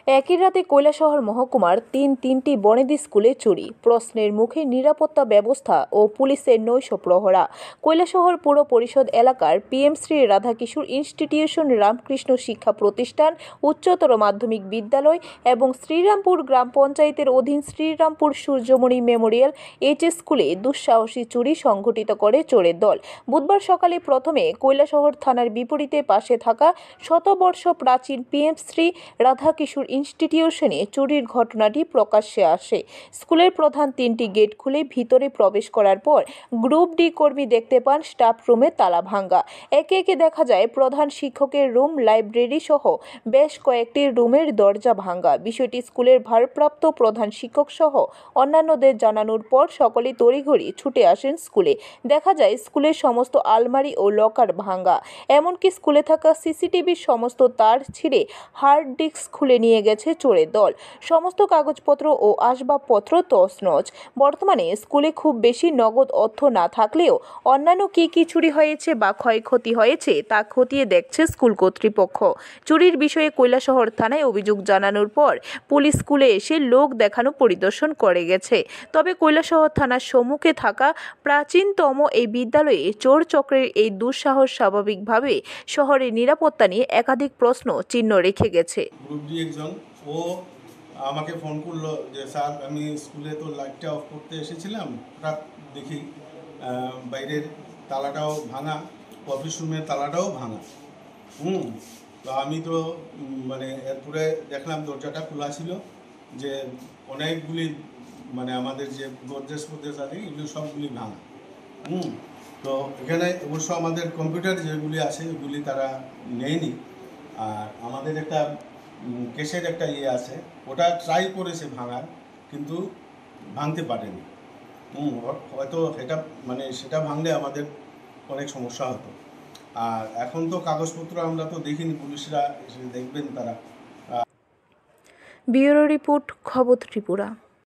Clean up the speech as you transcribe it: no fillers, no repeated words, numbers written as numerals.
একই রাতে কৈলাসহর মহকুমার তিনটি বনেদি স্কুলে চুরি, প্রশ্নের মুখে নিরাপত্তা ব্যবস্থা ও পুলিশের নৈশ প্রহরা। কৈলাসহর পৌর পরিষদ এলাকার PM শ্রী রাধাকিশোর ইনস্টিটিউশন, রামকৃষ্ণ শিক্ষা প্রতিষ্ঠান, উচ্চতর মাধ্যমিক বিদ্যালয় এবং শ্রীরামপুর গ্রাম পঞ্চায়েতের অধীন শ্রীরামপুর সূর্যমণি মেমোরিয়াল HS স্কুলে দুঃসাহসী চুরি সংঘটিত করে চোরের দল। বুধবার সকালে প্রথমে কৈলাসহর থানার বিপরীতে পাশে থাকা শতবর্ষ প্রাচীন PM শ্রী রাধাকিশোর ইনস্টিটিউশনে চুরির ঘটনাটি প্রকাশ্যে আসে। স্কুলের প্রধান 3টি গেট খুলে ভিতরে প্রবেশ করার পর গ্রুপ ডি কর্মী দেখতে পান স্টাফ রুমে তালা ভাঙ্গা। একে একে দেখা যায় প্রধান শিক্ষকের রুম, লাইব্রেরি সহ বেশ কয়েকটি রুমের দরজা ভাঙ্গা। বিষয়টি স্কুলের ভারপ্রাপ্ত প্রধান শিক্ষক সহ অন্যান্যদের জানানোর পর সকলে তড়িঘড়ি ছুটে আসেন স্কুলে। দেখা যায় স্কুলের সমস্ত আলমারি ও লকার ভাঙ্গা, এমনকি স্কুলে থাকা CCTVর সমস্ত তার ছিঁড়ে হার্ড ডিস্ক খুলে নিয়ে গেছে চোরের দল। সমস্ত কাগজপত্র ও আসবাবপত্র তছনছ। বর্তমানে স্কুলে খুব বেশি নগদ অর্থ না থাকলেও অন্যান্য কি চুরি হয়েছে বা ক্ষয়ক্ষতি হয়েছে তা খতিয়ে দেখছে স্কুল কর্তৃপক্ষ। চুরির বিষয়ে কৈলাসহর থানায় অভিযোগ জানানোর পর পুলিশ স্কুলে এসে লোক দেখানো পরিদর্শন করে গেছে। তবে কৈলাসহর থানার সম্মুখে থাকা প্রাচীনতম এই বিদ্যালয়ে চোর চক্রের এই দুঃসাহস স্বাভাবিকভাবে শহরের নিরাপত্তা নিয়ে একাধিক প্রশ্ন চিহ্ন রেখে গেছে। গ্রুপ ডি একজন ও আমাকে ফোন করলো যে স্যার, আমি স্কুলে তো লাইটটা অফ করতে এসেছিলাম, হঠাৎ দেখি বাইরের তালাটাও ভাঙা, অফিস রুমের তালাটাও ভাঙা। তো আমি তো এরপরে দেখলাম দরজাটা খোলা ছিল, যে অনেকগুলি আমাদের যে গর্জেস আছে এগুলি সবগুলি ভাঙা। তো এখানে অবশ্য আমাদের কম্পিউটার যেগুলি আছে ওগুলি তারা নেয়নি। আর আমাদের একটা কেসের একটা আছে, ওটা ট্রাই করেছে ভাঙার, কিন্তু ভাঙতে পারেনি। হয়তো এটা সেটা ভাঙলে আমাদের অনেক সমস্যা হতো। আর এখন তো কাগজপত্র আমরা তো দেখিনি, পুলিশরা এসে দেখবেন তারা। ব্যুরো রিপোর্ট, খবর ত্রিপুরা।